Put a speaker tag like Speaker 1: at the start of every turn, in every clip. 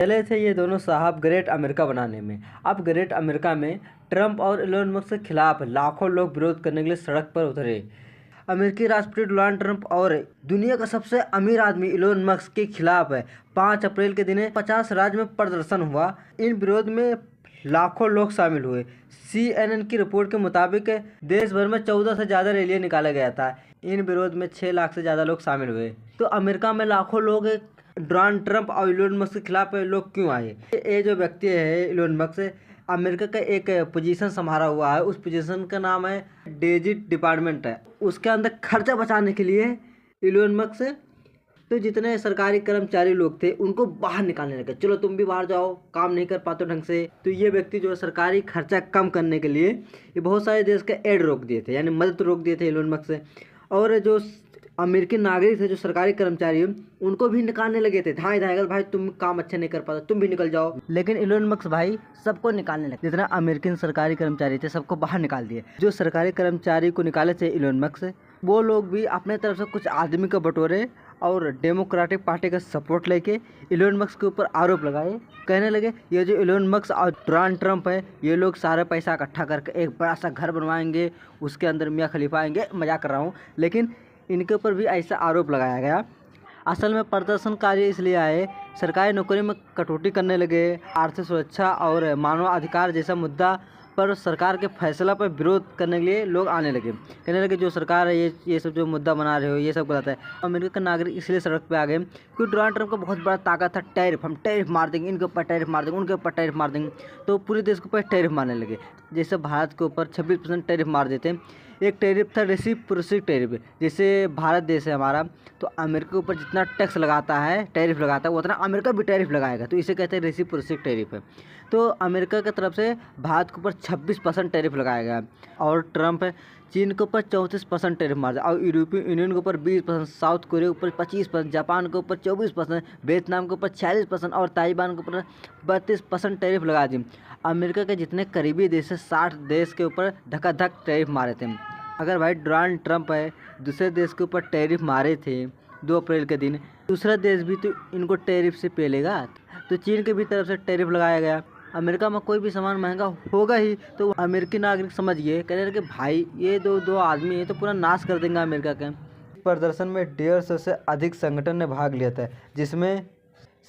Speaker 1: चले थे ये दोनों साहब ग्रेट अमेरिका बनाने में। अब ग्रेट अमेरिका में ट्रंप और इलोन मस्क के खिलाफ लाखों लोग विरोध करने के लिए सड़क पर उतरे। अमेरिकी राष्ट्रपति डोनाल्ड ट्रंप और दुनिया का सबसे अमीर आदमी इलोन मस्क के खिलाफ 5 अप्रैल के दिन 50 राज्य में प्रदर्शन हुआ। इन विरोध में लाखों लोग शामिल हुए। CNN की रिपोर्ट के मुताबिक देश भर में 14 से ज़्यादा रैलियां निकाला गया था। इन विरोध में 6 लाख से ज़्यादा लोग शामिल हुए। तो अमेरिका में लाखों लोग डोनाल्ड ट्रंप और इलोन मस्क के खिलाफ लोग क्यों आए? ये जो व्यक्ति है इलोन मस्क, अमेरिका का एक पोजीशन संभाला हुआ है। उस पोजीशन का नाम है डेजिट डिपार्टमेंट है। उसके अंदर खर्चा बचाने के लिए इलोन मस्क तो जितने सरकारी कर्मचारी लोग थे उनको बाहर निकालने लगे। चलो तुम भी बाहर जाओ, काम नहीं कर पाते ढंग से। तो ये व्यक्ति जो सरकारी खर्चा कम करने के लिए ये बहुत सारे देश का एड रोक दिए थे, यानी मदद रोक दिए थे इलोन मस्क। और जो अमेरिकी नागरिक थे, जो सरकारी कर्मचारी, उनको भी निकालने लगे थे। हाँ इधर भाई तुम काम अच्छे नहीं कर पाते, तुम भी निकल जाओ। लेकिन इलोन मस्क भाई सबको निकालने लगे। जितना अमेरिकन सरकारी कर्मचारी थे सबको बाहर निकाल दिए। जो सरकारी कर्मचारी को निकाले थे इलोन मस्क, वो लोग भी अपने तरफ से कुछ आदमी को बटोरे और डेमोक्रेटिक पार्टी का सपोर्ट लेके इलोन मस्क के ऊपर आरोप लगाए। कहने लगे ये जो इलोन मस्क और डोनाल्ड ट्रंप है, ये लोग सारे पैसा इकट्ठा करके एक बड़ा सा घर बनवाएंगे, उसके अंदर मियाँ खलीफा आएंगे। मजाक कर रहा हूँ, लेकिन इनके ऊपर भी ऐसा आरोप लगाया गया। असल में प्रदर्शनकारी इसलिए आए, सरकारी नौकरी में कटौती करने लगे, आर्थिक सुरक्षा और मानव अधिकार जैसा मुद्दा पर सरकार के फैसला पर विरोध करने के लिए लोग आने लगे। कहने लगे जो सरकार है ये सब जो मुद्दा बना रहे हो ये सब गलत है। अमेरिका के नागरिक इसलिए सड़क पे आ गए क्योंकि डोनाल्ड ट्रंप का बहुत बड़ा ताकत था टैरिफ। हम टैरिफ मार देंगे, इनके ऊपर टैरिफ मार देंगे, उनके ऊपर टैरिफ मार देंगे। तो पूरे देश के ऊपर टैरिफ मारने लगे। जैसे भारत के ऊपर 26% टैरिफ मार देते। एक टैरिफ था रेसिप्रोसिटी टैरिफ। जैसे भारत देश है हमारा, तो अमेरिका के ऊपर जितना टैक्स लगाता है, टैरिफ लगाता है, उतना अमेरिका भी टैरिफ लगाएगा। तो इसे कहते हैं रेसिप्रोसिटी टैरिफ है। तो अमेरिका की तरफ से भारत के ऊपर 26% टैरिफ लगाया गया। और ट्रंप चीन के ऊपर 34% टैरिफ मार दिया। और यूरोपियन यूनियन के ऊपर 20%, साउथ कोरिया के ऊपर 25%, जापान के ऊपर 24%, वियतनाम के ऊपर 46% और ताइवान के ऊपर 32% टैरिफ लगा दी। अमेरिका के जितने करीबी देश है 60 देश के ऊपर धक्का-धक टैरिफ मारे थे। अगर भाई डोनाल्ड ट्रंप है दूसरे देश के ऊपर टैरिफ मारे थे 2 अप्रैल के दिन, दूसरा देश भी तो इनको टैरिफ से पेलेगा। तो चीन के भी तरफ से टैरिफ लगाया गया। अमेरिका में कोई भी सामान महंगा होगा ही। तो अमेरिकी नागरिक समझ गए, कह रहे कि भाई ये दो आदमी है तो पूरा नाश कर देंगे अमेरिका के। प्रदर्शन में 150 से अधिक संगठन ने भाग लिया था, जिसमें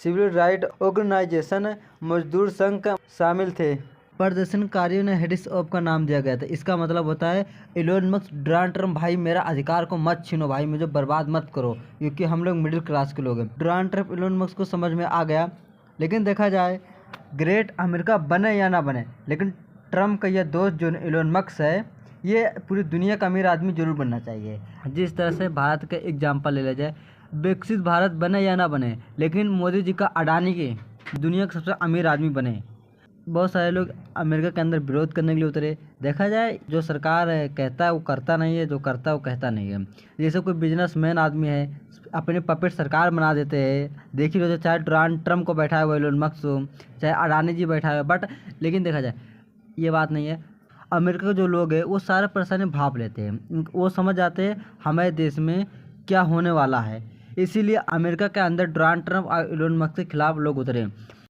Speaker 1: सिविल राइट ऑर्गेनाइजेशन, मजदूर संघ का शामिल थे। प्रदर्शनकारियों ने हेड्स ऑफ का नाम दिया गया था। इसका मतलब होता है इलोन मस्क, डोनाल्ड ट्रंप, भाई मेरा अधिकार को मत छीनो, भाई मुझे बर्बाद मत करो, क्योंकि हम लोग मिडिल क्लास के लोग हैं। डोनाल्ड ट्रंप इलोन मस्क को समझ में आ गया। लेकिन देखा जाए ग्रेट अमेरिका बने या ना बने, लेकिन ट्रंप का यह दोस्त जो इलोन मस्क है, ये पूरी दुनिया का अमीर आदमी जरूर बनना चाहिए। जिस तरह से भारत का एग्जाम्पल ले लिया जाए, विकसित भारत बने या ना बने, लेकिन मोदी जी का अडानी के दुनिया का सबसे अमीर आदमी बने। बहुत सारे लोग अमेरिका के अंदर विरोध करने के लिए उतरे। देखा जाए जो सरकार है कहता है वो करता नहीं है, जो करता है वो कहता नहीं है। जैसे कोई बिजनेसमैन आदमी है अपने पपेट सरकार बना देते हैं। देख ही लो, चाहे डोनाल्ड ट्रंप को बैठा हुआ इलोन मस्क हो, चाहे अडानी जी बैठा हुआ, बट लेकिन देखा जाए ये बात नहीं है। अमेरिका के जो लोग हैं वो सारा परेशानी भाप लेते हैं, वो समझ जाते हैं हमारे देश में क्या होने वाला है। इसीलिए अमेरिका के अंदर डोनाल्ड ट्रंप और इलोन मस्क के खिलाफ लोग उतरे।